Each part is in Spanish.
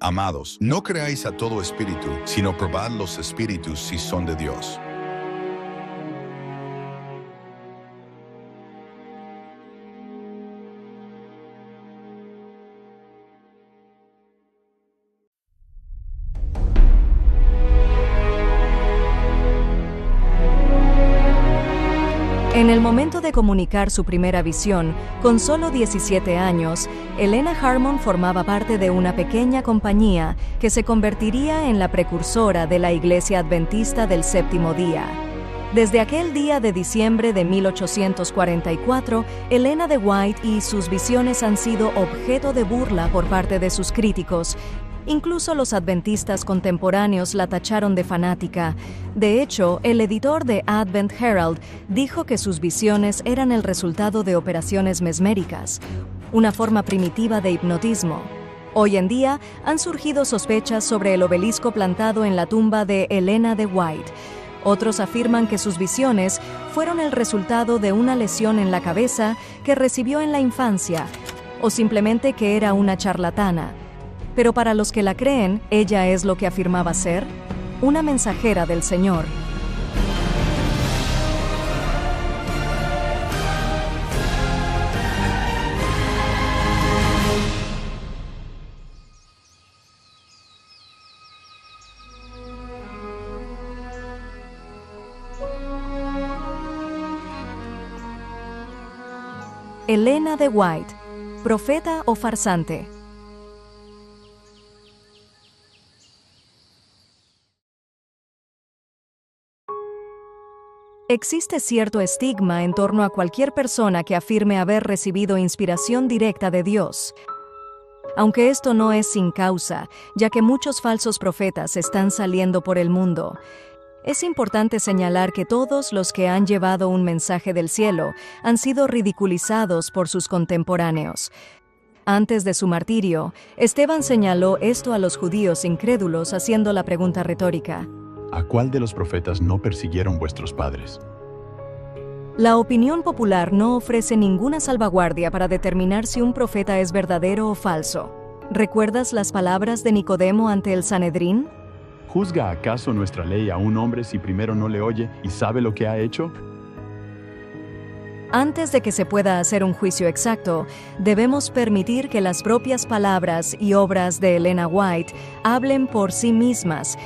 Amados, no creáis a todo espíritu, sino probad los espíritus si son de Dios. En el momento de comunicar su primera visión, con solo 17 años, Elena Harmon formaba parte de una pequeña compañía que se convertiría en la precursora de la Iglesia Adventista del Séptimo Día. Desde aquel día de diciembre de 1844, Elena de White y sus visiones han sido objeto de burla por parte de sus críticos. Incluso los adventistas contemporáneos la tacharon de fanática. De hecho, el editor de Advent Herald dijo que sus visiones eran el resultado de operaciones mesméricas, una forma primitiva de hipnotismo. Hoy en día han surgido sospechas sobre el obelisco plantado en la tumba de Elena de White. Otros afirman que sus visiones fueron el resultado de una lesión en la cabeza que recibió en la infancia, o simplemente que era una charlatana. Pero para los que la creen, ella es lo que afirmaba ser, una mensajera del Señor. Elena de White, profeta o farsante. Existe cierto estigma en torno a cualquier persona que afirme haber recibido inspiración directa de Dios. Aunque esto no es sin causa, ya que muchos falsos profetas están saliendo por el mundo. Es importante señalar que todos los que han llevado un mensaje del cielo han sido ridiculizados por sus contemporáneos. Antes de su martirio, Esteban señaló esto a los judíos incrédulos haciendo la pregunta retórica: ¿a cuál de los profetas no persiguieron vuestros padres? La opinión popular no ofrece ninguna salvaguardia para determinar si un profeta es verdadero o falso. ¿Recuerdas las palabras de Nicodemo ante el Sanedrín? ¿Juzga acaso nuestra ley a un hombre si primero no le oye y sabe lo que ha hecho? Antes de que se pueda hacer un juicio exacto, debemos permitir que las propias palabras y obras de Elena White hablen por sí mismas,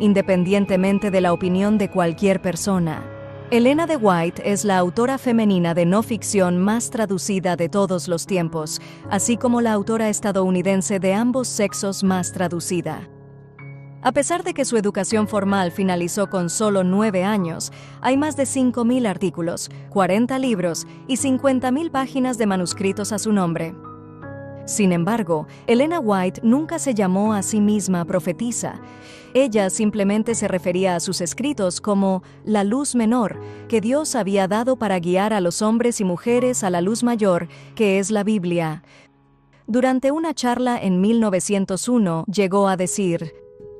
independientemente de la opinión de cualquier persona. Elena de White es la autora femenina de no ficción más traducida de todos los tiempos, así como la autora estadounidense de ambos sexos más traducida. A pesar de que su educación formal finalizó con solo 9 años, hay más de 5.000 artículos, 40 libros y 50.000 páginas de manuscritos a su nombre. Sin embargo, Elena White nunca se llamó a sí misma profetisa. Ella simplemente se refería a sus escritos como la luz menor que Dios había dado para guiar a los hombres y mujeres a la luz mayor, que es la Biblia. Durante una charla en 1901, llegó a decir: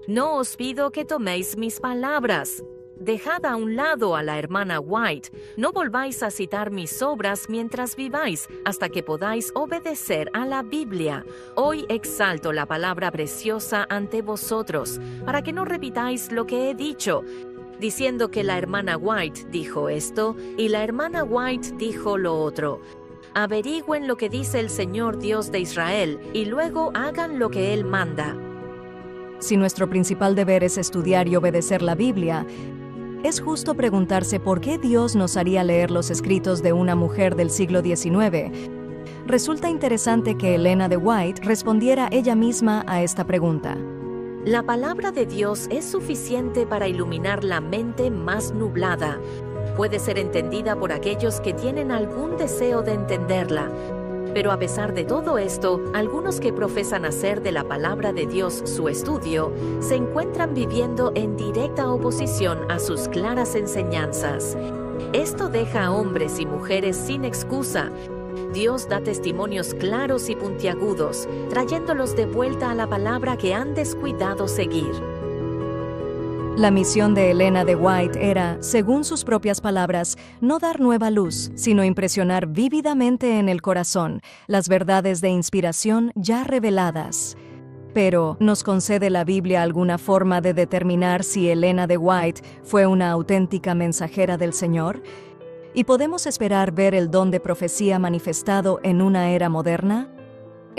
No os pido que toméis mis palabras. Dejad a un lado a la hermana White. No volváis a citar mis obras mientras viváis, hasta que podáis obedecer a la Biblia. Hoy exalto la palabra preciosa ante vosotros, para que no repitáis lo que he dicho, diciendo que la hermana White dijo esto y la hermana White dijo lo otro. Averigüen lo que dice el Señor Dios de Israel y luego hagan lo que Él manda. Si nuestro principal deber es estudiar y obedecer la Biblia, es justo preguntarse por qué Dios nos haría leer los escritos de una mujer del siglo XIX. Resulta interesante que Elena de White respondiera ella misma a esta pregunta. La palabra de Dios es suficiente para iluminar la mente más nublada. Puede ser entendida por aquellos que tienen algún deseo de entenderla. Pero a pesar de todo esto, algunos que profesan hacer de la palabra de Dios su estudio, se encuentran viviendo en directa oposición a sus claras enseñanzas. Esto deja a hombres y mujeres sin excusa. Dios da testimonios claros y puntiagudos, trayéndolos de vuelta a la palabra que han descuidado seguir. La misión de Elena de White era, según sus propias palabras, no dar nueva luz, sino impresionar vívidamente en el corazón las verdades de inspiración ya reveladas. Pero, ¿nos concede la Biblia alguna forma de determinar si Elena de White fue una auténtica mensajera del Señor? ¿Y podemos esperar ver el don de profecía manifestado en una era moderna?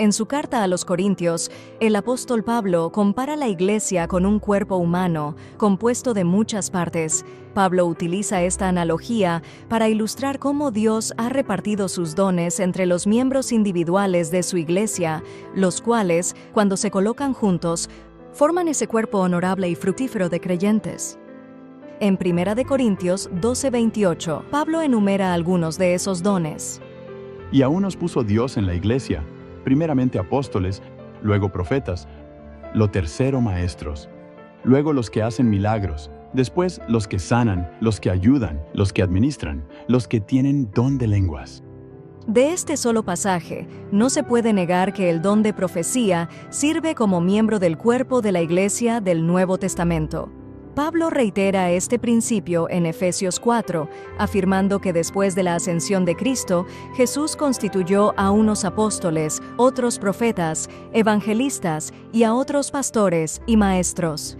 En su carta a los Corintios, el apóstol Pablo compara la iglesia con un cuerpo humano, compuesto de muchas partes. Pablo utiliza esta analogía para ilustrar cómo Dios ha repartido sus dones entre los miembros individuales de su iglesia, los cuales, cuando se colocan juntos, forman ese cuerpo honorable y fructífero de creyentes. En 1 Corintios 12:28, Pablo enumera algunos de esos dones. Y aún nos puso Dios en la iglesia, primeramente apóstoles, luego profetas, lo tercero maestros, luego los que hacen milagros, después los que sanan, los que ayudan, los que administran, los que tienen don de lenguas. De este solo pasaje, no se puede negar que el don de profecía sirve como miembro del cuerpo de la Iglesia del Nuevo Testamento. Pablo reitera este principio en Efesios 4, afirmando que después de la ascensión de Cristo, Jesús constituyó a unos apóstoles, otros profetas, evangelistas y a otros pastores y maestros.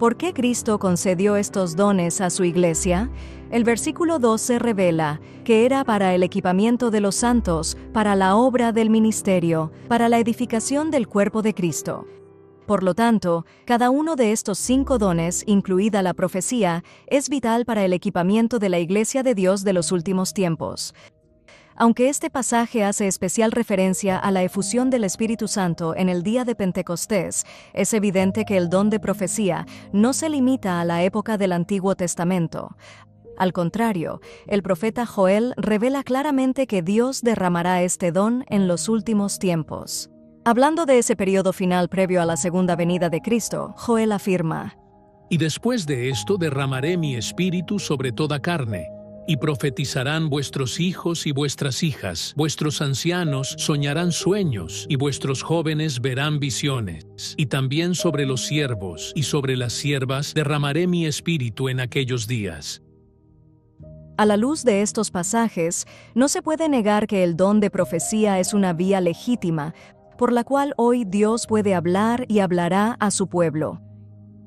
¿Por qué Cristo concedió estos dones a su iglesia? El versículo 12 revela que era para el equipamiento de los santos, para la obra del ministerio, para la edificación del cuerpo de Cristo. Por lo tanto, cada uno de estos 5 dones, incluida la profecía, es vital para el equipamiento de la Iglesia de Dios de los últimos tiempos. Aunque este pasaje hace especial referencia a la efusión del Espíritu Santo en el día de Pentecostés, es evidente que el don de profecía no se limita a la época del Antiguo Testamento. Al contrario, el profeta Joel revela claramente que Dios derramará este don en los últimos tiempos. Hablando de ese periodo final previo a la segunda venida de Cristo, Joel afirma: Y después de esto derramaré mi espíritu sobre toda carne, y profetizarán vuestros hijos y vuestras hijas, vuestros ancianos soñarán sueños, y vuestros jóvenes verán visiones. Y también sobre los siervos y sobre las siervas derramaré mi espíritu en aquellos días. A la luz de estos pasajes, no se puede negar que el don de profecía es una vía legítima, por la cual hoy Dios puede hablar y hablará a su pueblo.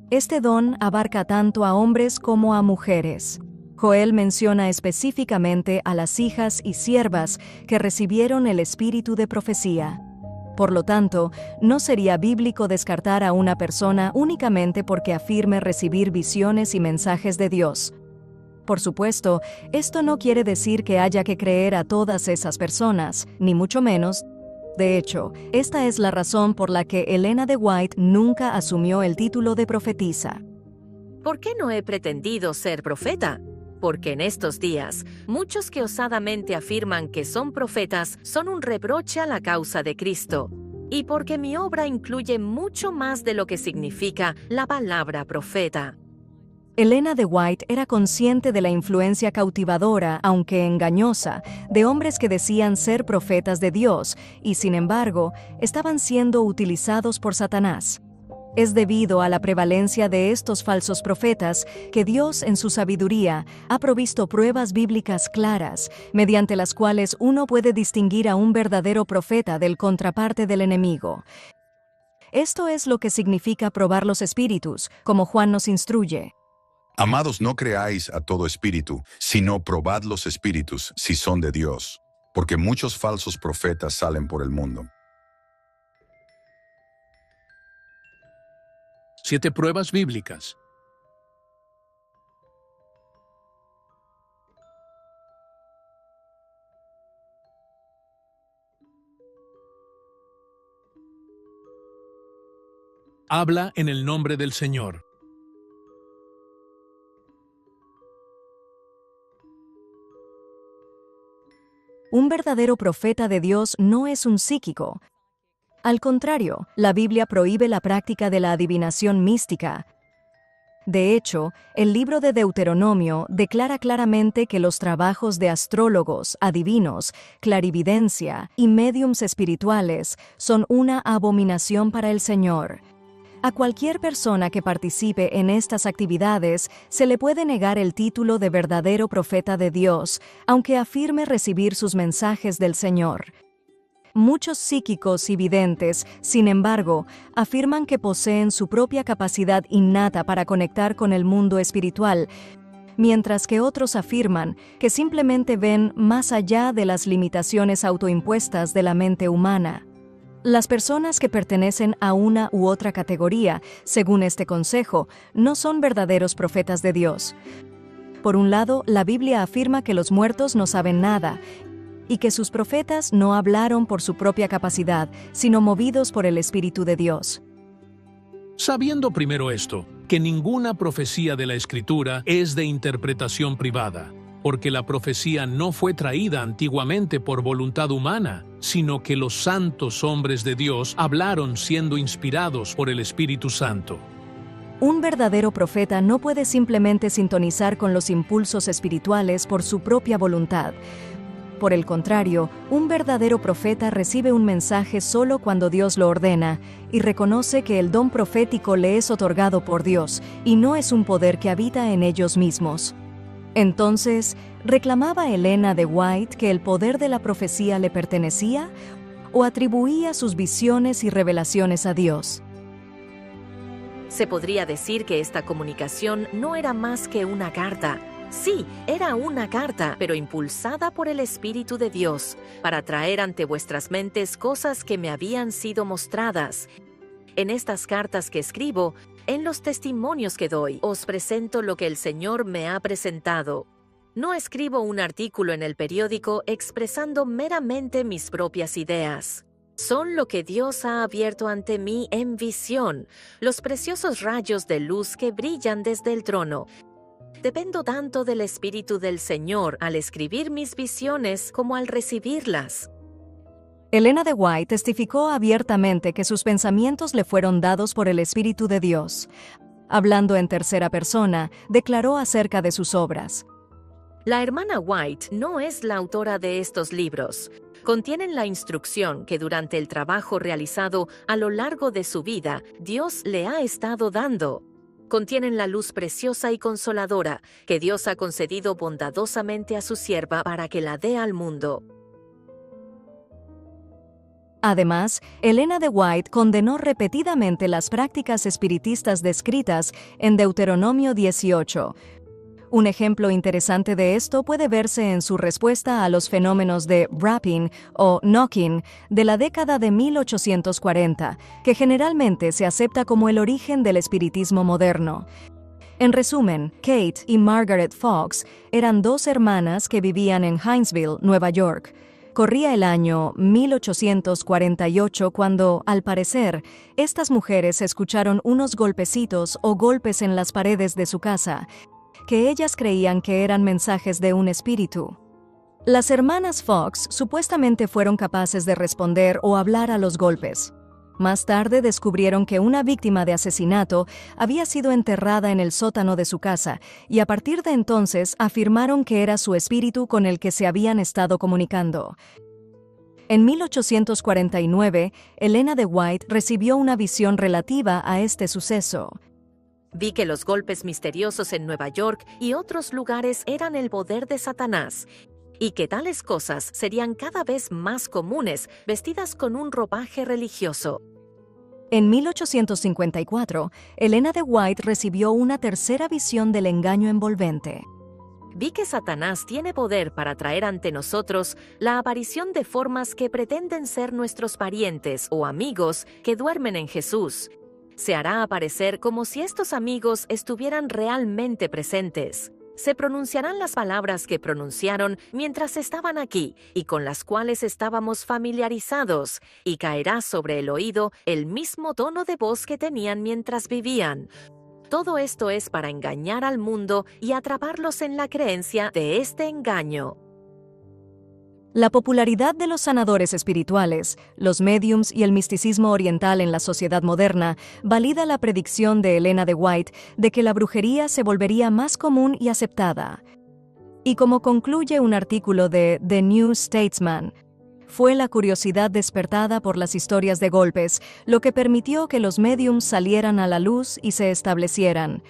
Este don abarca tanto a hombres como a mujeres. Joel menciona específicamente a las hijas y siervas que recibieron el espíritu de profecía. Por lo tanto, no sería bíblico descartar a una persona únicamente porque afirme recibir visiones y mensajes de Dios. Por supuesto, esto no quiere decir que haya que creer a todas esas personas, ni mucho menos. De hecho, esta es la razón por la que Elena de White nunca asumió el título de profetisa. ¿Por qué no he pretendido ser profeta? Porque en estos días, muchos que osadamente afirman que son profetas son un reproche a la causa de Cristo. Y porque mi obra incluye mucho más de lo que significa la palabra profeta. Elena de White era consciente de la influencia cautivadora, aunque engañosa, de hombres que decían ser profetas de Dios y, sin embargo, estaban siendo utilizados por Satanás. Es debido a la prevalencia de estos falsos profetas que Dios, en su sabiduría, ha provisto pruebas bíblicas claras, mediante las cuales uno puede distinguir a un verdadero profeta del contraparte del enemigo. Esto es lo que significa probar los espíritus, como Juan nos instruye. Amados, no creáis a todo espíritu, sino probad los espíritus si son de Dios, porque muchos falsos profetas salen por el mundo. 7 pruebas bíblicas. Habla en el nombre del Señor. Un verdadero profeta de Dios no es un psíquico. Al contrario, la Biblia prohíbe la práctica de la adivinación mística. De hecho, el libro de Deuteronomio declara claramente que los trabajos de astrólogos, adivinos, clarividencia y médiums espirituales son una abominación para el Señor. A cualquier persona que participe en estas actividades se le puede negar el título de verdadero profeta de Dios, aunque afirme recibir sus mensajes del Señor. Muchos psíquicos y videntes, sin embargo, afirman que poseen su propia capacidad innata para conectar con el mundo espiritual, mientras que otros afirman que simplemente ven más allá de las limitaciones autoimpuestas de la mente humana. Las personas que pertenecen a una u otra categoría, según este consejo, no son verdaderos profetas de Dios. Por un lado, la Biblia afirma que los muertos no saben nada, y que sus profetas no hablaron por su propia capacidad, sino movidos por el Espíritu de Dios. Sabiendo primero esto, que ninguna profecía de la Escritura es de interpretación privada, porque la profecía no fue traída antiguamente por voluntad humana, sino que los santos hombres de Dios hablaron siendo inspirados por el Espíritu Santo. Un verdadero profeta no puede simplemente sintonizar con los impulsos espirituales por su propia voluntad. Por el contrario, un verdadero profeta recibe un mensaje solo cuando Dios lo ordena y reconoce que el don profético le es otorgado por Dios y no es un poder que habita en ellos mismos. Entonces, ¿reclamaba Elena de White que el poder de la profecía le pertenecía o atribuía sus visiones y revelaciones a Dios? Se podría decir que esta comunicación no era más que una carta. Sí, era una carta, pero impulsada por el Espíritu de Dios, para traer ante vuestras mentes cosas que me habían sido mostradas. En estas cartas que escribo, en los testimonios que doy, os presento lo que el Señor me ha presentado. No escribo un artículo en el periódico expresando meramente mis propias ideas. Son lo que Dios ha abierto ante mí en visión, los preciosos rayos de luz que brillan desde el trono. Dependo tanto del Espíritu del Señor al escribir mis visiones como al recibirlas. Elena de White testificó abiertamente que sus pensamientos le fueron dados por el Espíritu de Dios. Hablando en tercera persona, declaró acerca de sus obras: La hermana White no es la autora de estos libros. Contienen la instrucción que durante el trabajo realizado a lo largo de su vida, Dios le ha estado dando. Contienen la luz preciosa y consoladora que Dios ha concedido bondadosamente a su sierva para que la dé al mundo. Además, Elena de White condenó repetidamente las prácticas espiritistas descritas en Deuteronomio 18. Un ejemplo interesante de esto puede verse en su respuesta a los fenómenos de rapping o knocking de la década de 1840, que generalmente se acepta como el origen del espiritismo moderno. En resumen, Kate y Margaret Fox eran dos hermanas que vivían en Hinesville, Nueva York. Corría el año 1848 cuando, al parecer, estas mujeres escucharon unos golpecitos o golpes en las paredes de su casa, que ellas creían que eran mensajes de un espíritu. Las hermanas Fox supuestamente fueron capaces de responder o hablar a los golpes. Más tarde descubrieron que una víctima de asesinato había sido enterrada en el sótano de su casa y a partir de entonces afirmaron que era su espíritu con el que se habían estado comunicando. En 1849, Elena de White recibió una visión relativa a este suceso. Vi que los golpes misteriosos en Nueva York y otros lugares eran el poder de Satanás, y que tales cosas serían cada vez más comunes, vestidas con un ropaje religioso. En 1854, Elena de White recibió una tercera visión del engaño envolvente. Vi que Satanás tiene poder para traer ante nosotros la aparición de formas que pretenden ser nuestros parientes o amigos que duermen en Jesús. Se hará aparecer como si estos amigos estuvieran realmente presentes. Se pronunciarán las palabras que pronunciaron mientras estaban aquí y con las cuales estábamos familiarizados, y caerá sobre el oído el mismo tono de voz que tenían mientras vivían. Todo esto es para engañar al mundo y atraparlos en la creencia de este engaño. La popularidad de los sanadores espirituales, los médiums y el misticismo oriental en la sociedad moderna valida la predicción de Elena de White de que la brujería se volvería más común y aceptada. Y como concluye un artículo de The New Statesman, fue la curiosidad despertada por las historias de golpes lo que permitió que los médiums salieran a la luz y se establecieran.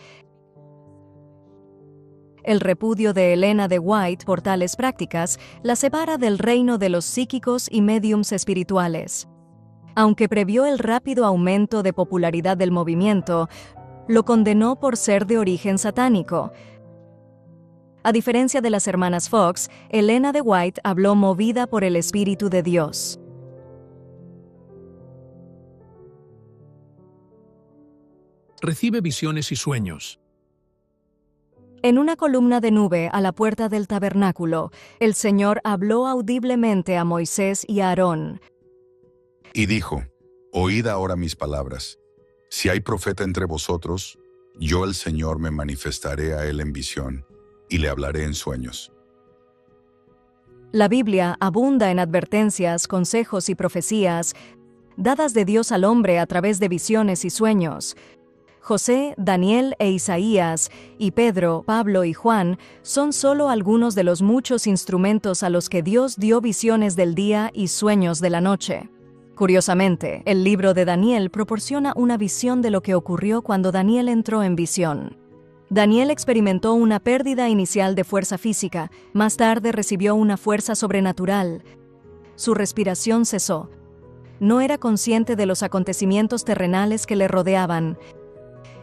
El repudio de Elena de White por tales prácticas la separa del reino de los psíquicos y médiums espirituales. Aunque previó el rápido aumento de popularidad del movimiento, lo condenó por ser de origen satánico. A diferencia de las hermanas Fox, Elena de White habló movida por el Espíritu de Dios. Recibe visiones y sueños. En una columna de nube a la puerta del tabernáculo, el Señor habló audiblemente a Moisés y a Aarón. Y dijo: Oíd ahora mis palabras. Si hay profeta entre vosotros, yo el Señor me manifestaré a él en visión, y le hablaré en sueños. La Biblia abunda en advertencias, consejos y profecías dadas de Dios al hombre a través de visiones y sueños. José, Daniel e Isaías, y Pedro, Pablo y Juan son solo algunos de los muchos instrumentos a los que Dios dio visiones del día y sueños de la noche. Curiosamente, el libro de Daniel proporciona una visión de lo que ocurrió cuando Daniel entró en visión. Daniel experimentó una pérdida inicial de fuerza física, más tarde recibió una fuerza sobrenatural. Su respiración cesó. No era consciente de los acontecimientos terrenales que le rodeaban.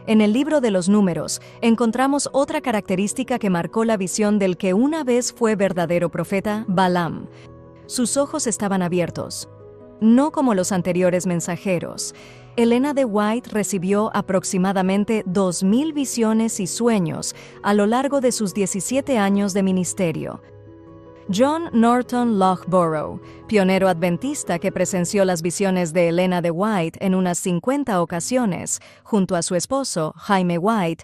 En el libro de los Números, encontramos otra característica que marcó la visión del que una vez fue verdadero profeta, Balaam. Sus ojos estaban abiertos. No como los anteriores mensajeros. Elena de White recibió aproximadamente 2,000 visiones y sueños a lo largo de sus 17 años de ministerio. John Norton Loughborough, pionero adventista que presenció las visiones de Elena de White en unas 50 ocasiones, junto a su esposo, Jaime White,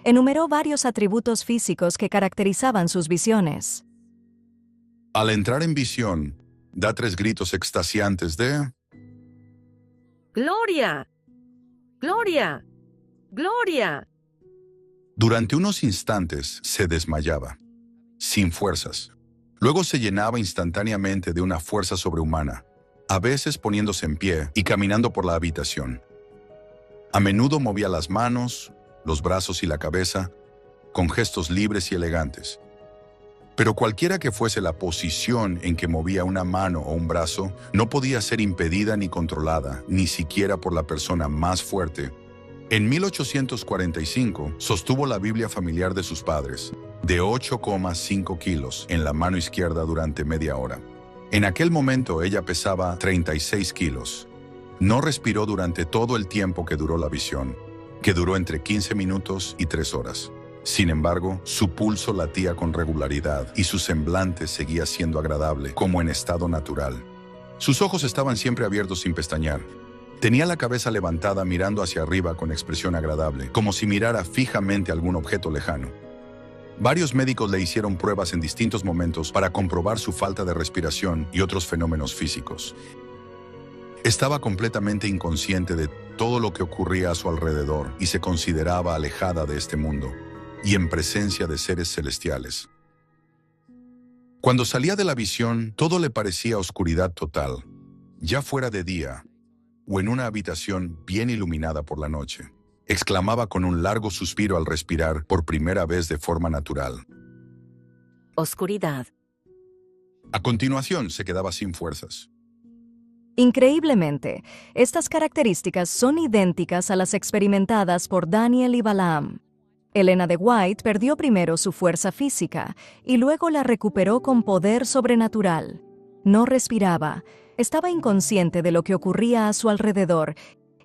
enumeró varios atributos físicos que caracterizaban sus visiones. Al entrar en visión, da 3 gritos extasiantes de: ¡Gloria! ¡Gloria! ¡Gloria! Durante unos instantes se desmayaba, sin fuerzas. Luego se llenaba instantáneamente de una fuerza sobrehumana, a veces poniéndose en pie y caminando por la habitación. A menudo movía las manos, los brazos y la cabeza, con gestos libres y elegantes. Pero cualquiera que fuese la posición en que movía una mano o un brazo, no podía ser impedida ni controlada, ni siquiera por la persona más fuerte. En 1845 sostuvo la Biblia familiar de sus padres, de 8,5 kilos, en la mano izquierda durante media hora. En aquel momento ella pesaba 36 kilos. No respiró durante todo el tiempo que duró la visión, que duró entre 15 minutos y 3 horas. Sin embargo, su pulso latía con regularidad y su semblante seguía siendo agradable, como en estado natural. Sus ojos estaban siempre abiertos sin pestañear. Tenía la cabeza levantada mirando hacia arriba con expresión agradable, como si mirara fijamente algún objeto lejano. Varios médicos le hicieron pruebas en distintos momentos para comprobar su falta de respiración y otros fenómenos físicos. Estaba completamente inconsciente de todo lo que ocurría a su alrededor y se consideraba alejada de este mundo y en presencia de seres celestiales. Cuando salía de la visión, todo le parecía oscuridad total, ya fuera de día o en una habitación bien iluminada por la noche. Exclamaba con un largo suspiro al respirar por primera vez de forma natural. Oscuridad. A continuación, se quedaba sin fuerzas. Increíblemente, estas características son idénticas a las experimentadas por Daniel y Balaam. Elena de White perdió primero su fuerza física y luego la recuperó con poder sobrenatural. No respiraba, estaba inconsciente de lo que ocurría a su alrededor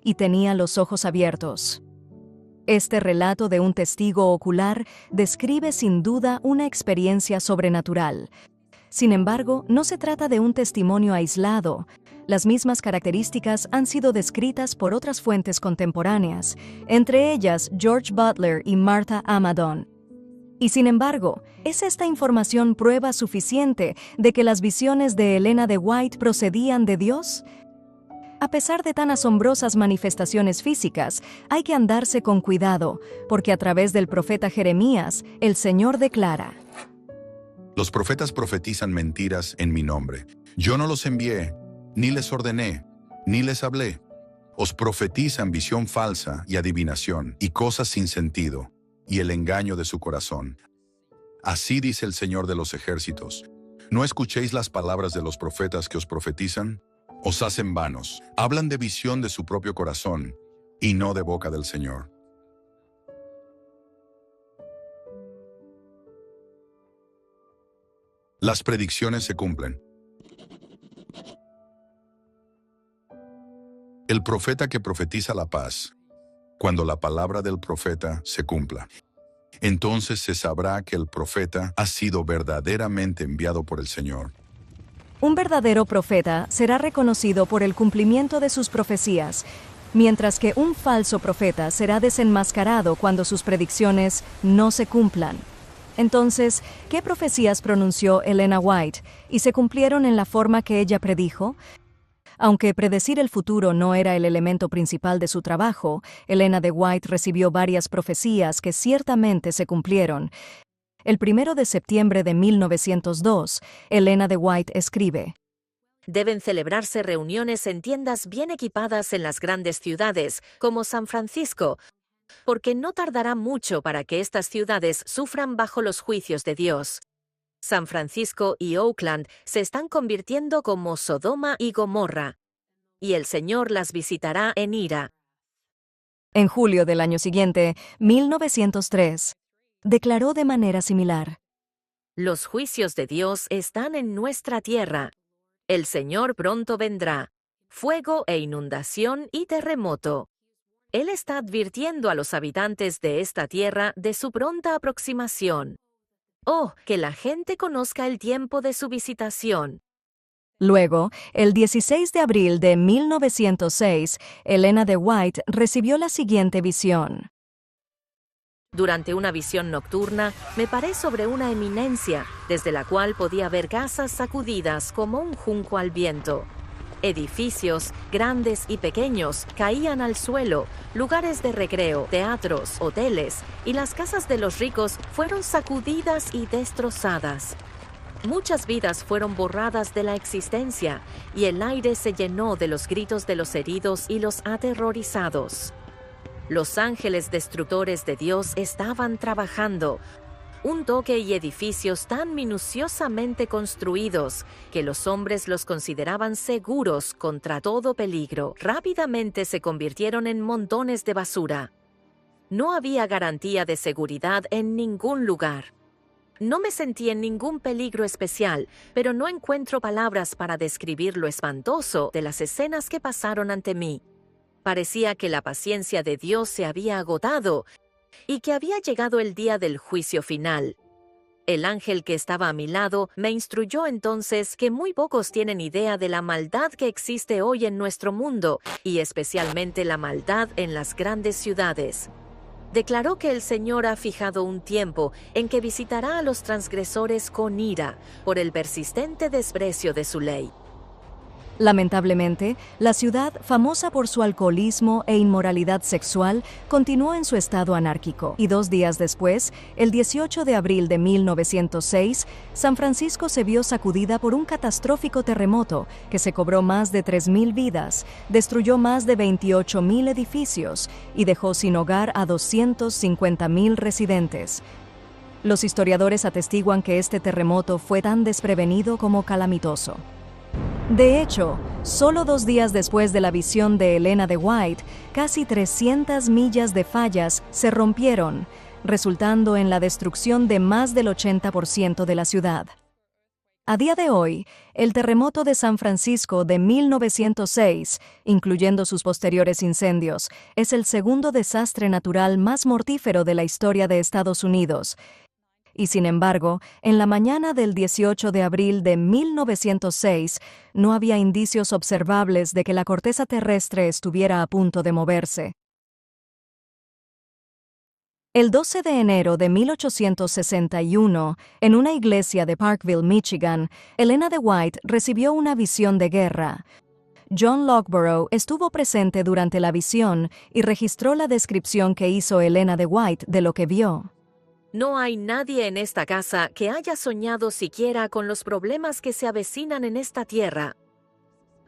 y tenía los ojos abiertos. Este relato de un testigo ocular describe sin duda una experiencia sobrenatural. Sin embargo, no se trata de un testimonio aislado. Las mismas características han sido descritas por otras fuentes contemporáneas, entre ellas George Butler y Martha Amadon. Y sin embargo, ¿es esta información prueba suficiente de que las visiones de Elena de White procedían de Dios? A pesar de tan asombrosas manifestaciones físicas, hay que andarse con cuidado, porque a través del profeta Jeremías, el Señor declara: Los profetas profetizan mentiras en mi nombre. Yo no los envié, ni les ordené, ni les hablé. Os profetizan visión falsa y adivinación, y cosas sin sentido, y el engaño de su corazón. Así dice el Señor de los ejércitos. ¿No escuchéis las palabras de los profetas que os profetizan? Os hacen vanos, hablan de visión de su propio corazón, y no de boca del Señor. Las predicciones se cumplen. El profeta que profetiza la paz, cuando la palabra del profeta se cumpla. Entonces se sabrá que el profeta ha sido verdaderamente enviado por el Señor. Un verdadero profeta será reconocido por el cumplimiento de sus profecías, mientras que un falso profeta será desenmascarado cuando sus predicciones no se cumplan. Entonces, ¿qué profecías pronunció Elena White y se cumplieron en la forma que ella predijo? Aunque predecir el futuro no era el elemento principal de su trabajo, Elena de White recibió varias profecías que ciertamente se cumplieron. El 1 de septiembre de 1902, Elena de White escribe: Deben celebrarse reuniones en tiendas bien equipadas en las grandes ciudades, como San Francisco, porque no tardará mucho para que estas ciudades sufran bajo los juicios de Dios. San Francisco y Oakland se están convirtiendo como Sodoma y Gomorra, y el Señor las visitará en ira. En julio del año siguiente, 1903, declaró de manera similar: Los juicios de Dios están en nuestra tierra. El Señor pronto vendrá. Fuego e inundación y terremoto. Él está advirtiendo a los habitantes de esta tierra de su pronta aproximación. Oh, que la gente conozca el tiempo de su visitación. Luego, el 16 de abril de 1906, Elena de White recibió la siguiente visión. Durante una visión nocturna, me paré sobre una eminencia, desde la cual podía ver casas sacudidas como un junco al viento. Edificios, grandes y pequeños, caían al suelo, lugares de recreo, teatros, hoteles, y las casas de los ricos fueron sacudidas y destrozadas. Muchas vidas fueron borradas de la existencia, y el aire se llenó de los gritos de los heridos y los aterrorizados. Los ángeles destructores de Dios estaban trabajando. Un toque y edificios tan minuciosamente construidos que los hombres los consideraban seguros contra todo peligro, rápidamente se convirtieron en montones de basura. No había garantía de seguridad en ningún lugar. No me sentí en ningún peligro especial, pero no encuentro palabras para describir lo espantoso de las escenas que pasaron ante mí. Parecía que la paciencia de Dios se había agotado y que había llegado el día del juicio final. El ángel que estaba a mi lado me instruyó entonces que muy pocos tienen idea de la maldad que existe hoy en nuestro mundo, y especialmente la maldad en las grandes ciudades. Declaró que el Señor ha fijado un tiempo en que visitará a los transgresores con ira por el persistente desprecio de su ley. Lamentablemente, la ciudad, famosa por su alcoholismo e inmoralidad sexual, continuó en su estado anárquico. Y 2 días después, el 18 de abril de 1906, San Francisco se vio sacudida por un catastrófico terremoto que se cobró más de 3,000 vidas, destruyó más de 28,000 edificios y dejó sin hogar a 250,000 residentes. Los historiadores atestiguan que este terremoto fue tan desprevenido como calamitoso. De hecho, solo 2 días después de la visión de Elena de White, casi 300 millas de fallas se rompieron, resultando en la destrucción de más del 80% de la ciudad. A día de hoy, el terremoto de San Francisco de 1906, incluyendo sus posteriores incendios, es el segundo desastre natural más mortífero de la historia de Estados Unidos. Y sin embargo, en la mañana del 18 de abril de 1906, no había indicios observables de que la corteza terrestre estuviera a punto de moverse. El 12 de enero de 1861, en una iglesia de Parkville, Michigan, Elena de White recibió una visión de guerra. John Loughborough estuvo presente durante la visión y registró la descripción que hizo Elena de White de lo que vio. No hay nadie en esta casa que haya soñado siquiera con los problemas que se avecinan en esta tierra.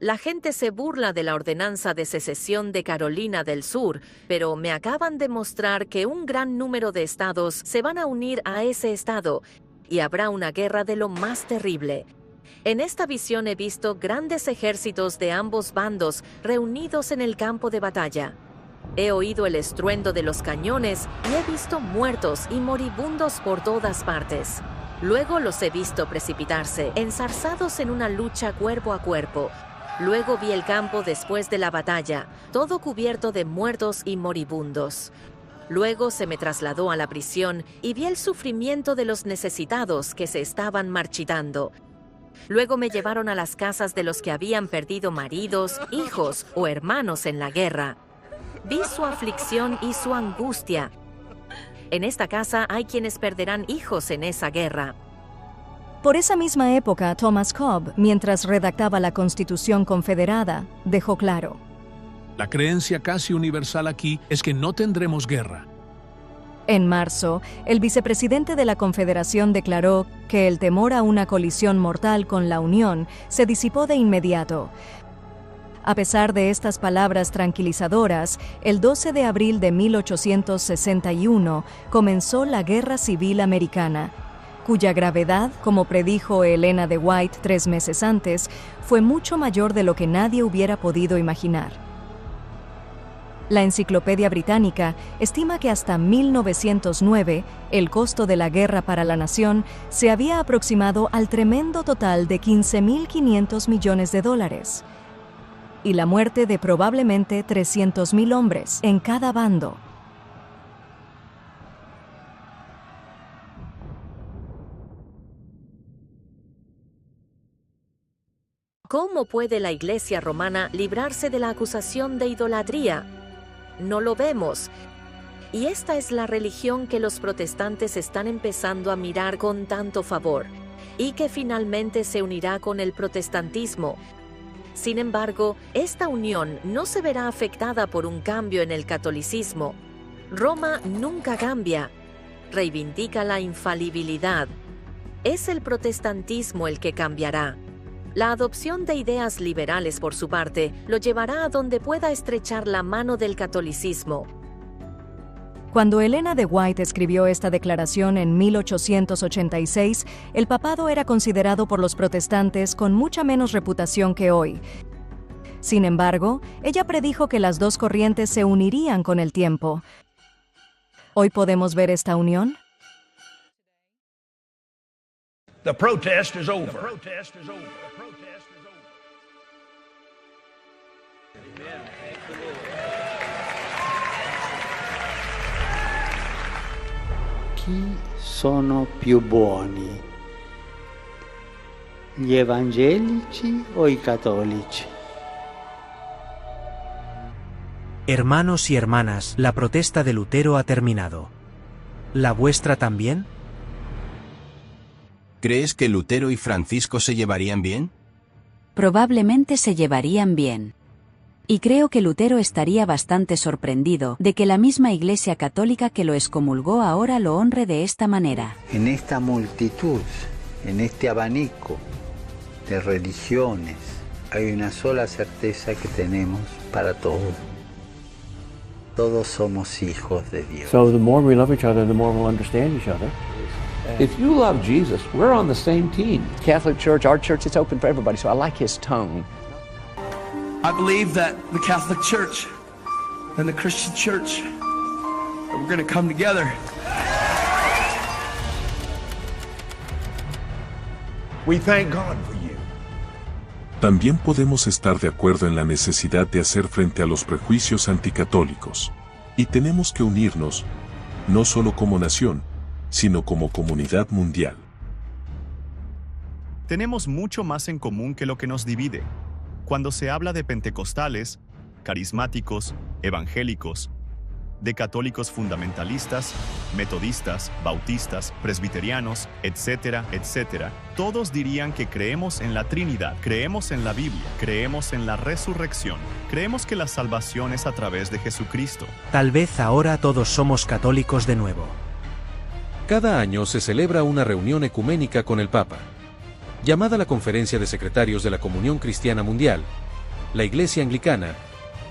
La gente se burla de la ordenanza de secesión de Carolina del Sur, pero me acaban de mostrar que un gran número de estados se van a unir a ese estado, y habrá una guerra de lo más terrible. En esta visión he visto grandes ejércitos de ambos bandos reunidos en el campo de batalla. He oído el estruendo de los cañones y he visto muertos y moribundos por todas partes. Luego los he visto precipitarse, enzarzados en una lucha cuerpo a cuerpo. Luego vi el campo después de la batalla, todo cubierto de muertos y moribundos. Luego se me trasladó a la prisión y vi el sufrimiento de los necesitados que se estaban marchitando. Luego me llevaron a las casas de los que habían perdido maridos, hijos o hermanos en la guerra. Vi su aflicción y su angustia. En esta casa hay quienes perderán hijos en esa guerra. Por esa misma época, Thomas Cobb, mientras redactaba la Constitución Confederada, dejó claro: La creencia casi universal aquí es que no tendremos guerra. En marzo, el vicepresidente de la Confederación declaró que el temor a una colisión mortal con la Unión se disipó de inmediato. A pesar de estas palabras tranquilizadoras, el 12 de abril de 1861 comenzó la Guerra Civil Americana, cuya gravedad, como predijo Helena de White 3 meses antes, fue mucho mayor de lo que nadie hubiera podido imaginar. La Enciclopedia Británica estima que hasta 1909 el costo de la guerra para la nación se había aproximado al tremendo total de $15.500 millones, y la muerte de probablemente 300.000 hombres en cada bando. ¿Cómo puede la Iglesia romana librarse de la acusación de idolatría? No lo vemos. Y esta es la religión que los protestantes están empezando a mirar con tanto favor, y que finalmente se unirá con el protestantismo. Sin embargo, esta unión no se verá afectada por un cambio en el catolicismo. Roma nunca cambia. Reivindica la infalibilidad. Es el protestantismo el que cambiará. La adopción de ideas liberales, por su parte, lo llevará a donde pueda estrechar la mano del catolicismo. Cuando Helena de White escribió esta declaración en 1886, el papado era considerado por los protestantes con mucha menos reputación que hoy. Sin embargo, ella predijo que las dos corrientes se unirían con el tiempo. ¿Hoy podemos ver esta unión? The protest is over. Chi sono più buoni? Gli evangelici o i cattolici? Hermanos y hermanas, la protesta de Lutero ha terminado. ¿La vuestra también? ¿Crees que Lutero y Francisco se llevarían bien? Probablemente se llevarían bien. Y creo que Lutero estaría bastante sorprendido de que la misma Iglesia Católica que lo excomulgó ahora lo honre de esta manera. En esta multitud, en este abanico de religiones, hay una sola certeza que tenemos para todos. Todos somos hijos de Dios. So the more we love each other, the more we'll understand each other. If you love Jesus, we're on the same team. Catholic Church, our church, it's open for everybody, so I like his tone. I believe that the Catholic Church and the Christian Church, we're going to come together. We thank God for you. También podemos estar de acuerdo en la necesidad de hacer frente a los prejuicios anticatólicos. Y tenemos que unirnos, no solo como nación, sino como comunidad mundial. Tenemos mucho más en común que lo que nos divide. Cuando se habla de pentecostales, carismáticos, evangélicos, de católicos fundamentalistas, metodistas, bautistas, presbiterianos, etcétera, etcétera, todos dirían que creemos en la Trinidad, creemos en la Biblia, creemos en la resurrección, creemos que la salvación es a través de Jesucristo. Tal vez ahora todos somos católicos de nuevo. Cada año se celebra una reunión ecuménica con el Papa, llamada la Conferencia de Secretarios de la Comunión Cristiana Mundial, la Iglesia Anglicana,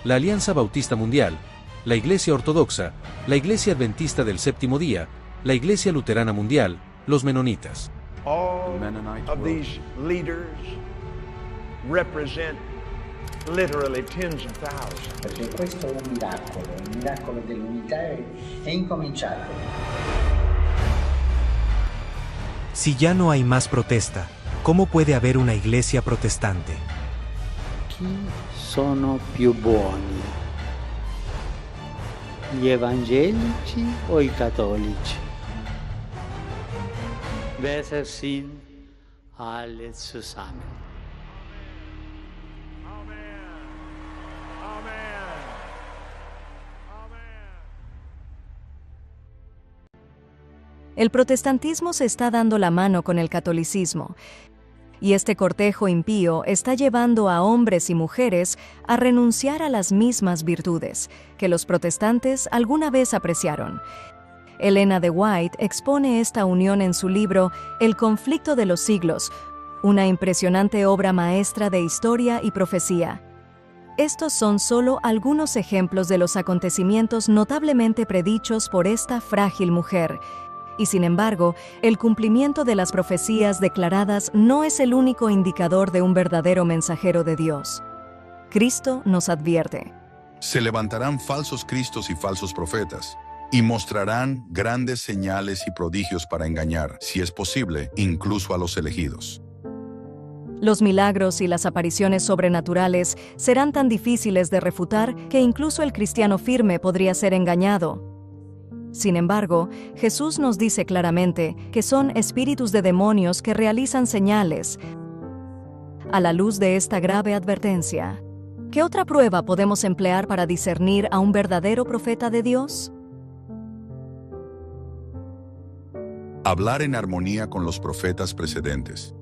la Alianza Bautista Mundial, la Iglesia Ortodoxa, la Iglesia Adventista del Séptimo Día, la Iglesia Luterana Mundial, los menonitas. All of these leaders represent literally tens of thousands. Perché questo è un miracolo dell'unità è incominciato. Si ya no hay más protesta, ¿cómo puede haber una iglesia protestante? Chi sono più buoni? Gli evangelici o i cattolici? Besser sind alle zusammen. El protestantismo se está dando la mano con el catolicismo, y este cortejo impío está llevando a hombres y mujeres a renunciar a las mismas virtudes que los protestantes alguna vez apreciaron. Elena de White expone esta unión en su libro El conflicto de los siglos, una impresionante obra maestra de historia y profecía. Estos son solo algunos ejemplos de los acontecimientos notablemente predichos por esta frágil mujer. Y sin embargo, el cumplimiento de las profecías declaradas no es el único indicador de un verdadero mensajero de Dios. Cristo nos advierte. Se levantarán falsos cristos y falsos profetas, y mostrarán grandes señales y prodigios para engañar, si es posible, incluso a los elegidos. Los milagros y las apariciones sobrenaturales serán tan difíciles de refutar que incluso el cristiano firme podría ser engañado. Sin embargo, Jesús nos dice claramente que son espíritus de demonios que realizan señales. A la luz de esta grave advertencia, ¿qué otra prueba podemos emplear para discernir a un verdadero profeta de Dios? Hablar en armonía con los profetas precedentes.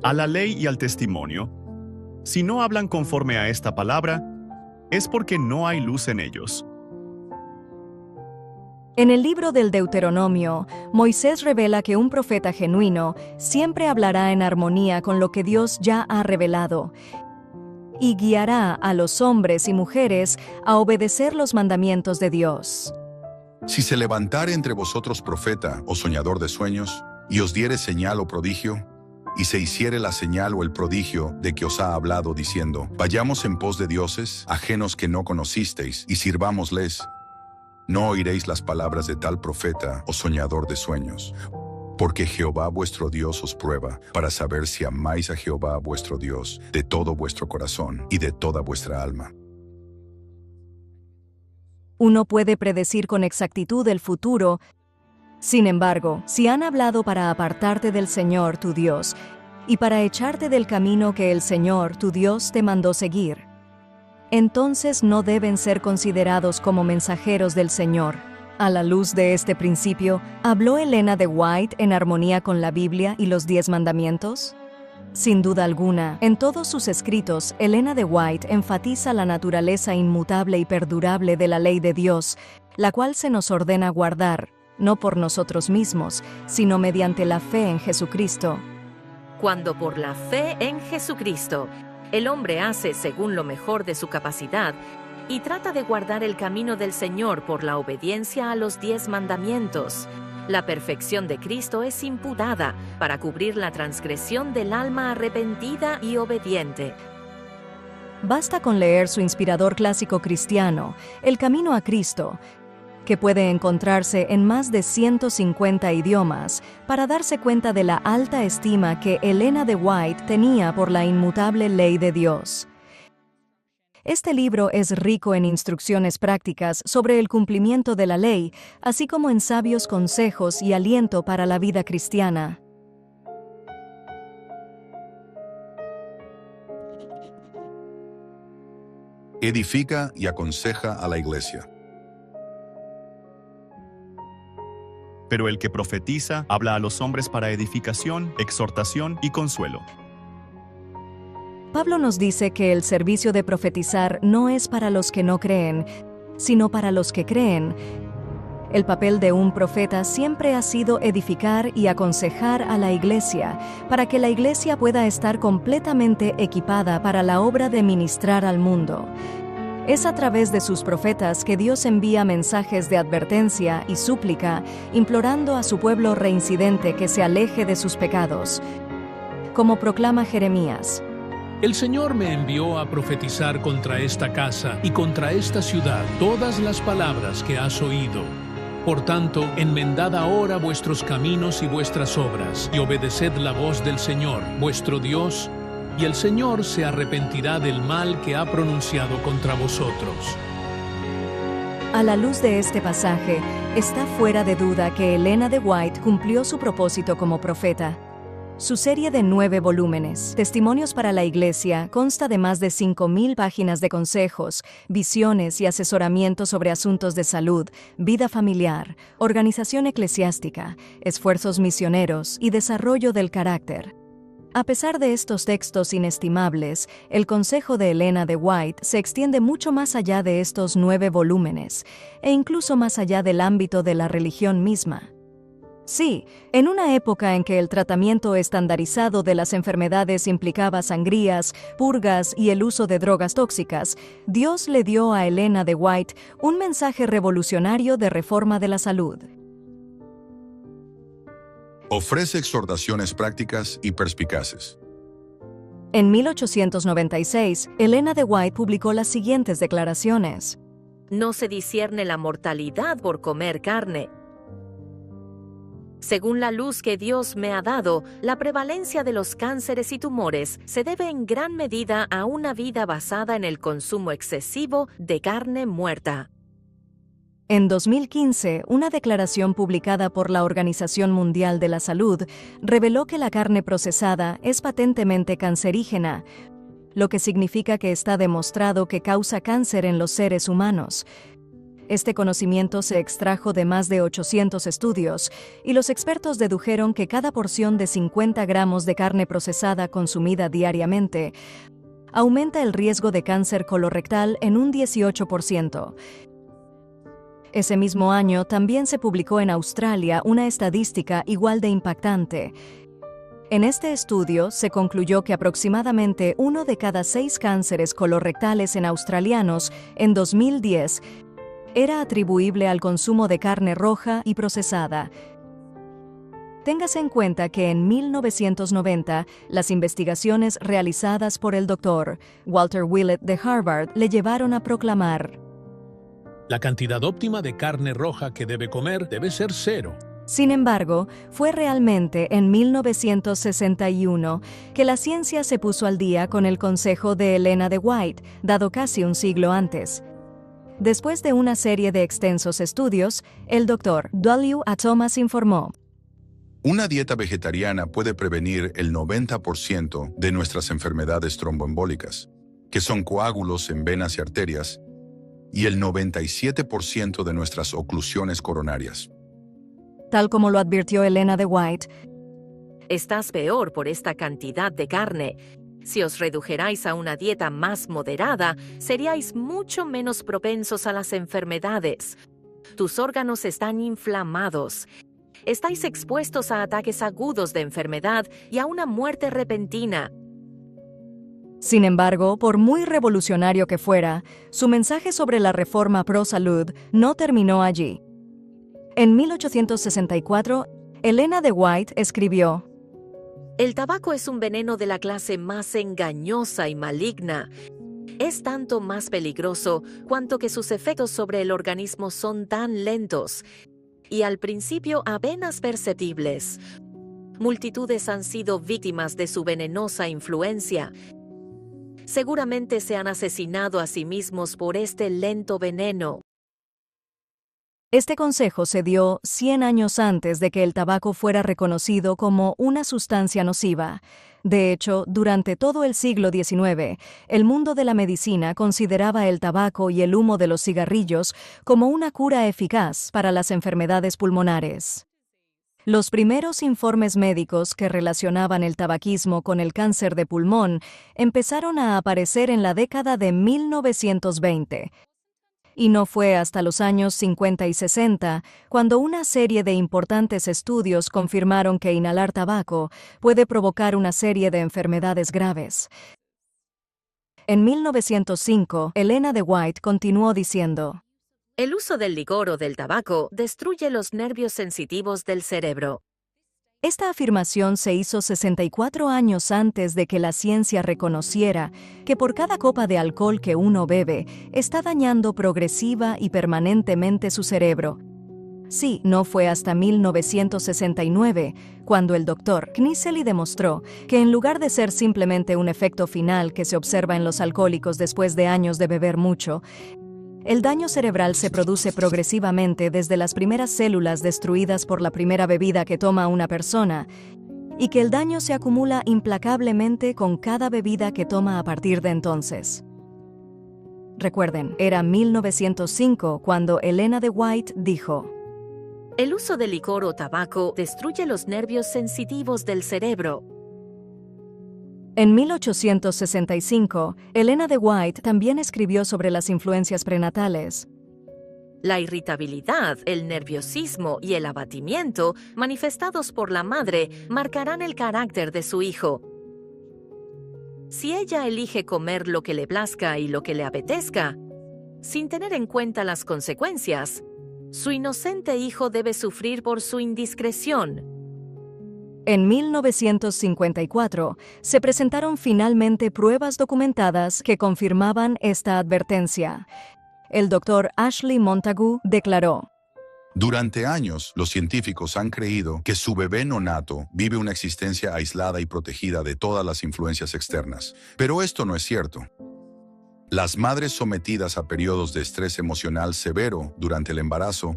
A la ley y al testimonio, si no hablan conforme a esta palabra, es porque no hay luz en ellos. En el libro del Deuteronomio, Moisés revela que un profeta genuino siempre hablará en armonía con lo que Dios ya ha revelado y guiará a los hombres y mujeres a obedecer los mandamientos de Dios. Si se levantare entre vosotros profeta o soñador de sueños, y os diere señal o prodigio, y se hiciere la señal o el prodigio de que os ha hablado diciendo, vayamos en pos de dioses ajenos que no conocisteis, y sirvámosles, no oiréis las palabras de tal profeta o soñador de sueños, porque Jehová vuestro Dios os prueba, para saber si amáis a Jehová vuestro Dios de todo vuestro corazón y de toda vuestra alma. Uno puede predecir con exactitud el futuro. Sin embargo, si han hablado para apartarte del Señor tu Dios y para echarte del camino que el Señor tu Dios te mandó seguir, entonces no deben ser considerados como mensajeros del Señor. A la luz de este principio, ¿habló Elena de White en armonía con la Biblia y los 10 mandamientos? Sin duda alguna, en todos sus escritos, Elena de White enfatiza la naturaleza inmutable y perdurable de la ley de Dios, la cual se nos ordena guardar, no por nosotros mismos, sino mediante la fe en Jesucristo. Cuando por la fe en Jesucristo, el hombre hace según lo mejor de su capacidad y trata de guardar el camino del Señor por la obediencia a los 10 mandamientos, la perfección de Cristo es imputada para cubrir la transgresión del alma arrepentida y obediente. Basta con leer su inspirador clásico cristiano, El Camino a Cristo, que puede encontrarse en más de 150 idiomas, para darse cuenta de la alta estima que Elena de White tenía por la inmutable ley de Dios. Este libro es rico en instrucciones prácticas sobre el cumplimiento de la ley, así como en sabios consejos y aliento para la vida cristiana. Edifica y aconseja a la iglesia. Pero el que profetiza habla a los hombres para edificación, exhortación y consuelo. Pablo nos dice que el servicio de profetizar no es para los que no creen, sino para los que creen. El papel de un profeta siempre ha sido edificar y aconsejar a la iglesia, para que la iglesia pueda estar completamente equipada para la obra de ministrar al mundo. Es a través de sus profetas que Dios envía mensajes de advertencia y súplica, implorando a su pueblo reincidente que se aleje de sus pecados. Como proclama Jeremías: El Señor me envió a profetizar contra esta casa y contra esta ciudad todas las palabras que has oído. Por tanto, enmendad ahora vuestros caminos y vuestras obras, y obedeced la voz del Señor, vuestro Dios, y el Señor se arrepentirá del mal que ha pronunciado contra vosotros. A la luz de este pasaje, está fuera de duda que Elena de White cumplió su propósito como profeta. Su serie de 9 volúmenes, Testimonios para la Iglesia, consta de más de 5.000 páginas de consejos, visiones y asesoramiento sobre asuntos de salud, vida familiar, organización eclesiástica, esfuerzos misioneros y desarrollo del carácter. A pesar de estos textos inestimables, el consejo de Elena de White se extiende mucho más allá de estos 9 volúmenes, e incluso más allá del ámbito de la religión misma. Sí, en una época en que el tratamiento estandarizado de las enfermedades implicaba sangrías, purgas y el uso de drogas tóxicas, Dios le dio a Elena de White un mensaje revolucionario de reforma de la salud. Ofrece exhortaciones prácticas y perspicaces. En 1896, Elena de White publicó las siguientes declaraciones: No se discierne la mortalidad por comer carne. Según la luz que Dios me ha dado, la prevalencia de los cánceres y tumores se debe en gran medida a una vida basada en el consumo excesivo de carne muerta. En 2015, una declaración publicada por la Organización Mundial de la Salud reveló que la carne procesada es patentemente cancerígena, lo que significa que está demostrado que causa cáncer en los seres humanos. Este conocimiento se extrajo de más de 800 estudios, y los expertos dedujeron que cada porción de 50 gramos de carne procesada consumida diariamente aumenta el riesgo de cáncer colorectal en un 18%. Ese mismo año también se publicó en Australia una estadística igual de impactante. En este estudio se concluyó que aproximadamente 1 de cada 6 cánceres colorectales en australianos en 2010 era atribuible al consumo de carne roja y procesada. Téngase en cuenta que en 1990, las investigaciones realizadas por el Dr. Walter Willett de Harvard le llevaron a proclamar: La cantidad óptima de carne roja que debe comer debe ser 0. Sin embargo, fue realmente en 1961 que la ciencia se puso al día con el consejo de Elena de White, dado casi un siglo antes. Después de una serie de extensos estudios, el Dr. W. A. Thomas informó: Una dieta vegetariana puede prevenir el 90% de nuestras enfermedades tromboembólicas, que son coágulos en venas y arterias, y el 97% de nuestras oclusiones coronarias. Tal como lo advirtió Elena de White, estás peor por esta cantidad de carne. Si os redujerais a una dieta más moderada, seríais mucho menos propensos a las enfermedades. Tus órganos están inflamados. Estáis expuestos a ataques agudos de enfermedad y a una muerte repentina. Sin embargo, por muy revolucionario que fuera, su mensaje sobre la reforma pro salud no terminó allí. En 1864, Elena de White escribió: El tabaco es un veneno de la clase más engañosa y maligna. Es tanto más peligroso cuanto que sus efectos sobre el organismo son tan lentos y al principio apenas perceptibles. Multitudes han sido víctimas de su venenosa influencia. Seguramente se han asesinado a sí mismos por este lento veneno. Este consejo se dio 100 años antes de que el tabaco fuera reconocido como una sustancia nociva. De hecho, durante todo el siglo XIX, el mundo de la medicina consideraba el tabaco y el humo de los cigarrillos como una cura eficaz para las enfermedades pulmonares. Los primeros informes médicos que relacionaban el tabaquismo con el cáncer de pulmón empezaron a aparecer en la década de 1920. Y no fue hasta los años 50 y 60 cuando una serie de importantes estudios confirmaron que inhalar tabaco puede provocar una serie de enfermedades graves. En 1905, Elena de White continuó diciendo: el uso del licor o del tabaco destruye los nervios sensitivos del cerebro. Esta afirmación se hizo 64 años antes de que la ciencia reconociera que por cada copa de alcohol que uno bebe, está dañando progresiva y permanentemente su cerebro. Sí, no fue hasta 1969, cuando el Dr. Knizzeli demostró que en lugar de ser simplemente un efecto final que se observa en los alcohólicos después de años de beber mucho, el daño cerebral se produce progresivamente desde las primeras células destruidas por la primera bebida que toma una persona, y que el daño se acumula implacablemente con cada bebida que toma a partir de entonces. Recuerden, era 1905 cuando Elena de White dijo: el uso de licor o tabaco destruye los nervios sensitivos del cerebro. En 1865, Elena de White también escribió sobre las influencias prenatales. La irritabilidad, el nerviosismo y el abatimiento manifestados por la madre marcarán el carácter de su hijo. Si ella elige comer lo que le plazca y lo que le apetezca, sin tener en cuenta las consecuencias, su inocente hijo debe sufrir por su indiscreción. En 1954, se presentaron finalmente pruebas documentadas que confirmaban esta advertencia. El Dr. Ashley Montagu declaró: durante años, los científicos han creído que su bebé nonato vive una existencia aislada y protegida de todas las influencias externas. Pero esto no es cierto. Las madres sometidas a periodos de estrés emocional severo durante el embarazo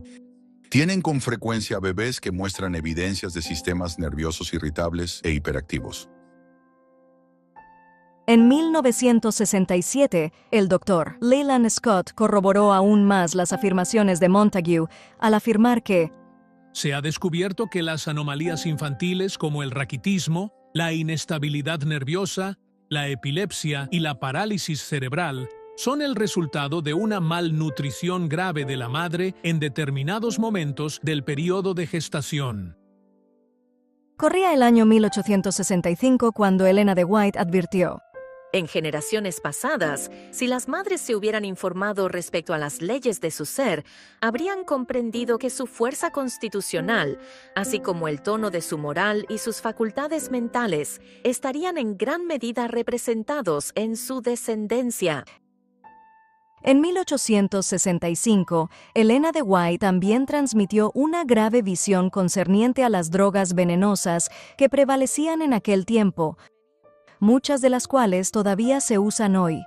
tienen con frecuencia bebés que muestran evidencias de sistemas nerviosos irritables e hiperactivos. En 1967, el Dr. Leland Scott corroboró aún más las afirmaciones de Montagu al afirmar que se ha descubierto que las anomalías infantiles como el raquitismo, la inestabilidad nerviosa, la epilepsia y la parálisis cerebral son el resultado de una malnutrición grave de la madre en determinados momentos del periodo de gestación. Corría el año 1865 cuando Elena de White advirtió: en generaciones pasadas, si las madres se hubieran informado respecto a las leyes de su ser, habrían comprendido que su fuerza constitucional, así como el tono de su moral y sus facultades mentales, estarían en gran medida representados en su descendencia. En 1865, Elena de White también transmitió una grave visión concerniente a las drogas venenosas que prevalecían en aquel tiempo, muchas de las cuales todavía se usan hoy.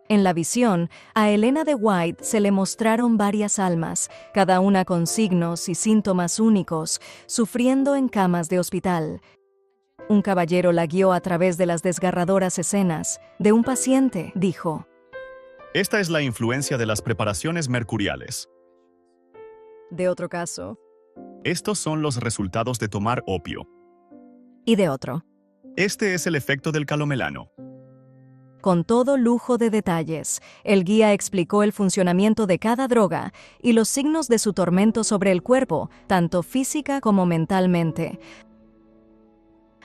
En la visión, a Elena de White se le mostraron varias almas, cada una con signos y síntomas únicos, sufriendo en camas de hospital. Un caballero la guió a través de las desgarradoras escenas. De un paciente, dijo: esta es la influencia de las preparaciones mercuriales. De otro caso: estos son los resultados de tomar opio. Y de otro: este es el efecto del calomelano. Con todo lujo de detalles, el guía explicó el funcionamiento de cada droga y los signos de su tormento sobre el cuerpo, tanto física como mentalmente.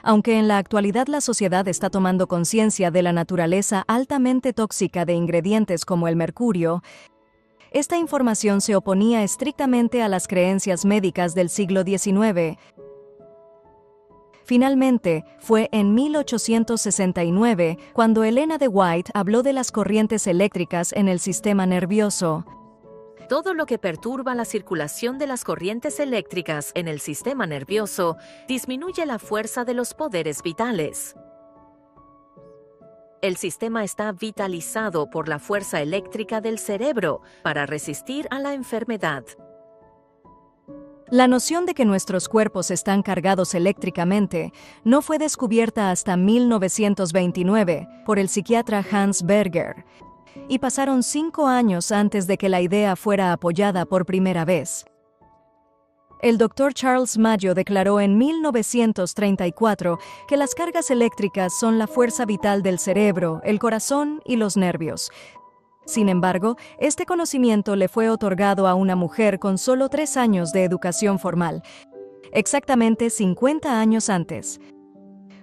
Aunque en la actualidad la sociedad está tomando conciencia de la naturaleza altamente tóxica de ingredientes como el mercurio, esta información se oponía estrictamente a las creencias médicas del siglo XIX. Finalmente, fue en 1869 cuando Elena de White habló de las corrientes eléctricas en el sistema nervioso. Todo lo que perturba la circulación de las corrientes eléctricas en el sistema nervioso disminuye la fuerza de los poderes vitales. El sistema está vitalizado por la fuerza eléctrica del cerebro para resistir a la enfermedad. La noción de que nuestros cuerpos están cargados eléctricamente no fue descubierta hasta 1929 por el psiquiatra Hans Berger, y pasaron 5 años antes de que la idea fuera apoyada por primera vez. El Dr. Charles Mayo declaró en 1934 que las cargas eléctricas son la fuerza vital del cerebro, el corazón y los nervios. Sin embargo, este conocimiento le fue otorgado a una mujer con solo 3 años de educación formal, exactamente 50 años antes.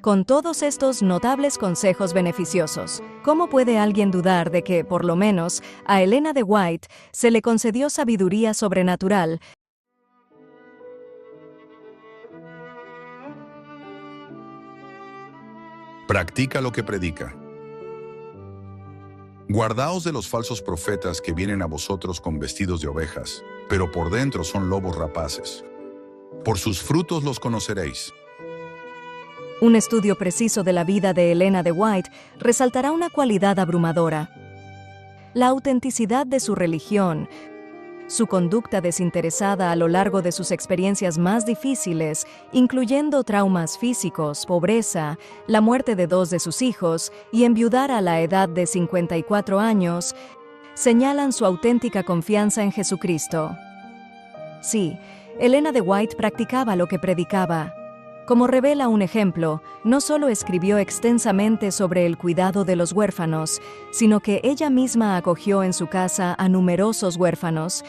Con todos estos notables consejos beneficiosos, ¿cómo puede alguien dudar de que, por lo menos, a Elena de White se le concedió sabiduría sobrenatural? Practica lo que predica. Guardaos de los falsos profetas que vienen a vosotros con vestidos de ovejas, pero por dentro son lobos rapaces. Por sus frutos los conoceréis. Un estudio preciso de la vida de Elena de White resaltará una cualidad abrumadora: la autenticidad de su religión, su conducta desinteresada a lo largo de sus experiencias más difíciles, incluyendo traumas físicos, pobreza, la muerte de 2 de sus hijos y enviudar a la edad de 54 años, señalan su auténtica confianza en Jesucristo. Sí, Elena de White practicaba lo que predicaba. Como revela un ejemplo, no solo escribió extensamente sobre el cuidado de los huérfanos, sino que ella misma acogió en su casa a numerosos huérfanos,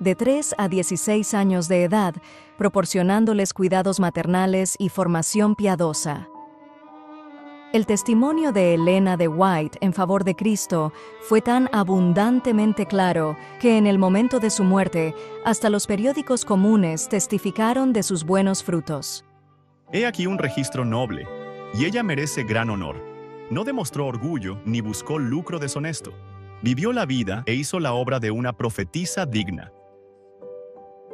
de 3 a 16 años de edad, proporcionándoles cuidados maternales y formación piadosa. El testimonio de Elena de White en favor de Cristo fue tan abundantemente claro que en el momento de su muerte, hasta los periódicos comunes testificaron de sus buenos frutos. He aquí un registro noble, y ella merece gran honor. No demostró orgullo ni buscó lucro deshonesto. Vivió la vida e hizo la obra de una profetisa digna.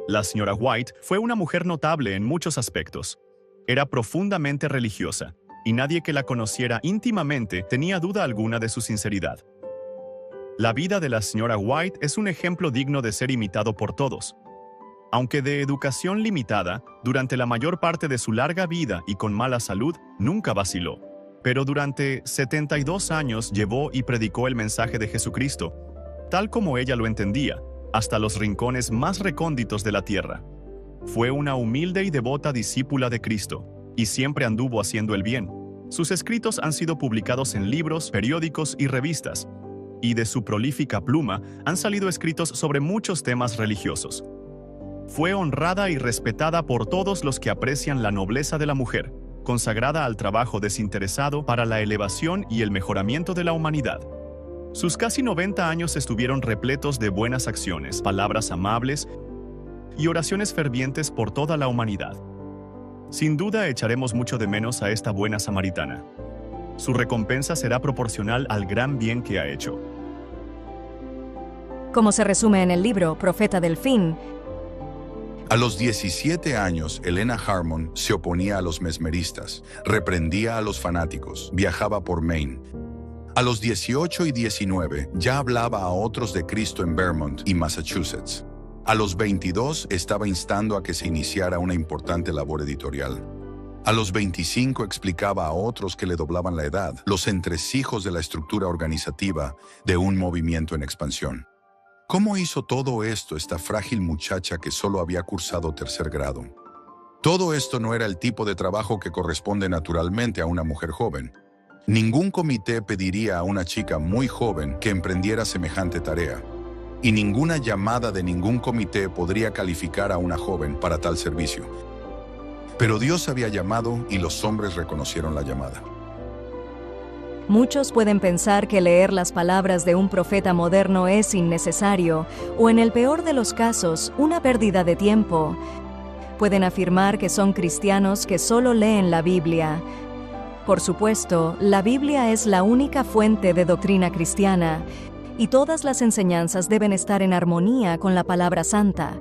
La señora White fue una mujer notable en muchos aspectos. Era profundamente religiosa, y nadie que la conociera íntimamente tenía duda alguna de su sinceridad. La vida de la señora White es un ejemplo digno de ser imitado por todos. Aunque de educación limitada, durante la mayor parte de su larga vida y con mala salud, nunca vaciló. Pero durante 72 años llevó y predicó el mensaje de Jesucristo, tal como ella lo entendía, hasta los rincones más recónditos de la tierra. Fue una humilde y devota discípula de Cristo, y siempre anduvo haciendo el bien. Sus escritos han sido publicados en libros, periódicos y revistas, y de su prolífica pluma han salido escritos sobre muchos temas religiosos. Fue honrada y respetada por todos los que aprecian la nobleza de la mujer, consagrada al trabajo desinteresado para la elevación y el mejoramiento de la humanidad. Sus casi 90 años estuvieron repletos de buenas acciones, palabras amables y oraciones fervientes por toda la humanidad. Sin duda echaremos mucho de menos a esta buena samaritana. Su recompensa será proporcional al gran bien que ha hecho. Como se resume en el libro Profeta del Fin, a los 17 años, Elena Harmon se oponía a los mesmeristas, reprendía a los fanáticos, viajaba por Maine. A los 18 y 19, ya hablaba a otros de Cristo en Vermont y Massachusetts. A los 22, estaba instando a que se iniciara una importante labor editorial. A los 25, explicaba a otros que le doblaban la edad, los entresijos de la estructura organizativa de un movimiento en expansión. ¿Cómo hizo todo esto esta frágil muchacha que solo había cursado 3er grado? Todo esto no era el tipo de trabajo que corresponde naturalmente a una mujer joven. Ningún comité pediría a una chica muy joven que emprendiera semejante tarea. Y ninguna llamada de ningún comité podría calificar a una joven para tal servicio. Pero Dios había llamado y los hombres reconocieron la llamada. Muchos pueden pensar que leer las palabras de un profeta moderno es innecesario, o en el peor de los casos, una pérdida de tiempo. Pueden afirmar que son cristianos que solo leen la Biblia. Por supuesto, la Biblia es la única fuente de doctrina cristiana, y todas las enseñanzas deben estar en armonía con la palabra santa.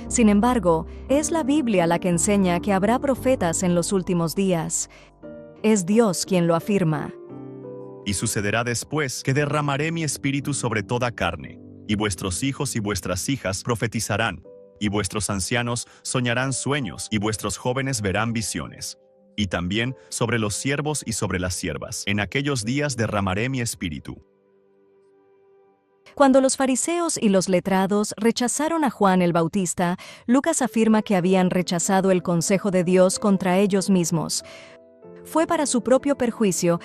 Sin embargo, es la Biblia la que enseña que habrá profetas en los últimos días. Es Dios quien lo afirma. Y sucederá después que derramaré mi espíritu sobre toda carne, y vuestros hijos y vuestras hijas profetizarán, y vuestros ancianos soñarán sueños, y vuestros jóvenes verán visiones. Y también sobre los siervos y sobre las siervas. En aquellos días derramaré mi espíritu. Cuando los fariseos y los letrados rechazaron a Juan el Bautista, Lucas afirma que habían rechazado el consejo de Dios contra ellos mismos. Fue para su propio perjuicio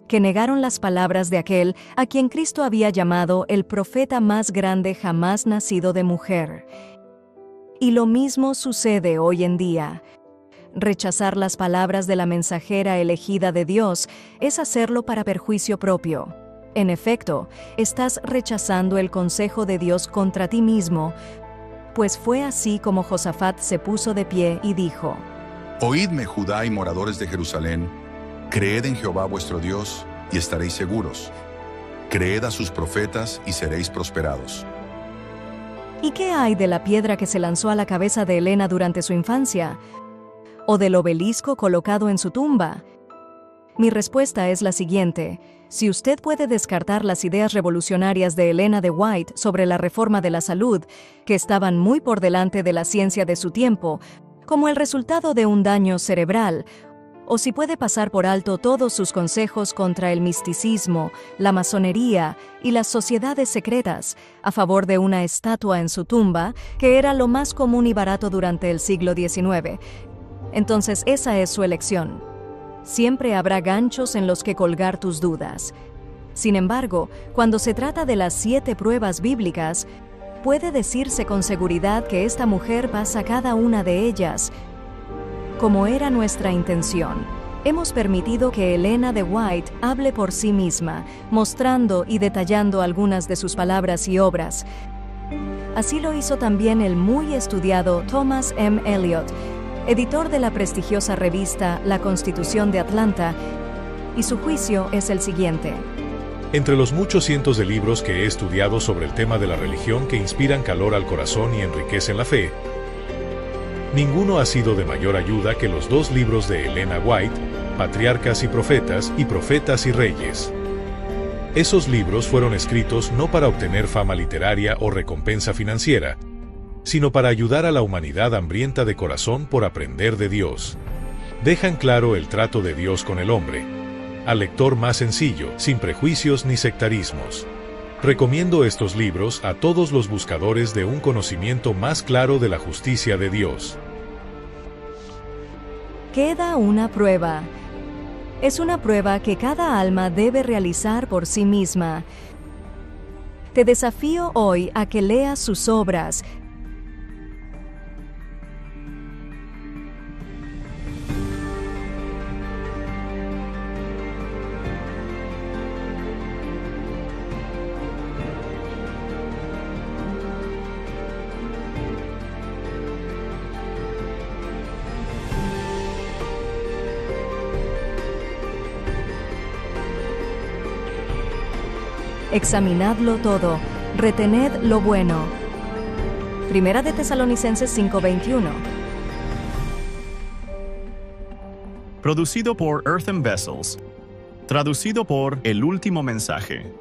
que negaron las palabras de aquel a quien Cristo había llamado el profeta más grande jamás nacido de mujer. Y lo mismo sucede hoy en día. Rechazar las palabras de la mensajera elegida de Dios es hacerlo para perjuicio propio. En efecto, estás rechazando el consejo de Dios contra ti mismo, pues fue así como Josafat se puso de pie y dijo: Oídme, Judá y moradores de Jerusalén, creed en Jehová vuestro Dios y estaréis seguros. Creed a sus profetas y seréis prosperados. ¿Y qué hay de la piedra que se lanzó a la cabeza de Helena durante su infancia? ¿O del obelisco colocado en su tumba? Mi respuesta es la siguiente: si usted puede descartar las ideas revolucionarias de Helena de White sobre la reforma de la salud, que estaban muy por delante de la ciencia de su tiempo, como el resultado de un daño cerebral, o si puede pasar por alto todos sus consejos contra el misticismo, la masonería y las sociedades secretas, a favor de una estatua en su tumba, que era lo más común y barato durante el siglo XIX, entonces esa es su elección. Siempre habrá ganchos en los que colgar tus dudas. Sin embargo, cuando se trata de las 7 pruebas bíblicas, puede decirse con seguridad que esta mujer pasa cada una de ellas, como era nuestra intención. Hemos permitido que Helena de White hable por sí misma, mostrando y detallando algunas de sus palabras y obras. Así lo hizo también el muy estudiado Thomas M. Elliot, editor de la prestigiosa revista La Constitución de Atlanta, y su juicio es el siguiente. Entre los muchos cientos de libros que he estudiado sobre el tema de la religión que inspiran calor al corazón y enriquecen la fe, ninguno ha sido de mayor ayuda que los 2 libros de Helena White, Patriarcas y Profetas y Reyes. Esos libros fueron escritos no para obtener fama literaria o recompensa financiera, sino para ayudar a la humanidad hambrienta de corazón por aprender de Dios. Dejan claro el trato de Dios con el hombre, al lector más sencillo, sin prejuicios ni sectarismos. Recomiendo estos libros a todos los buscadores de un conocimiento más claro de la justicia de Dios. Queda una prueba. Es una prueba que cada alma debe realizar por sí misma. Te desafío hoy a que leas sus obras, examinadlo todo, retened lo bueno. Primera de Tesalonicenses 5:21. Producido por Earthen Vessels. Traducido por El Último Mensaje.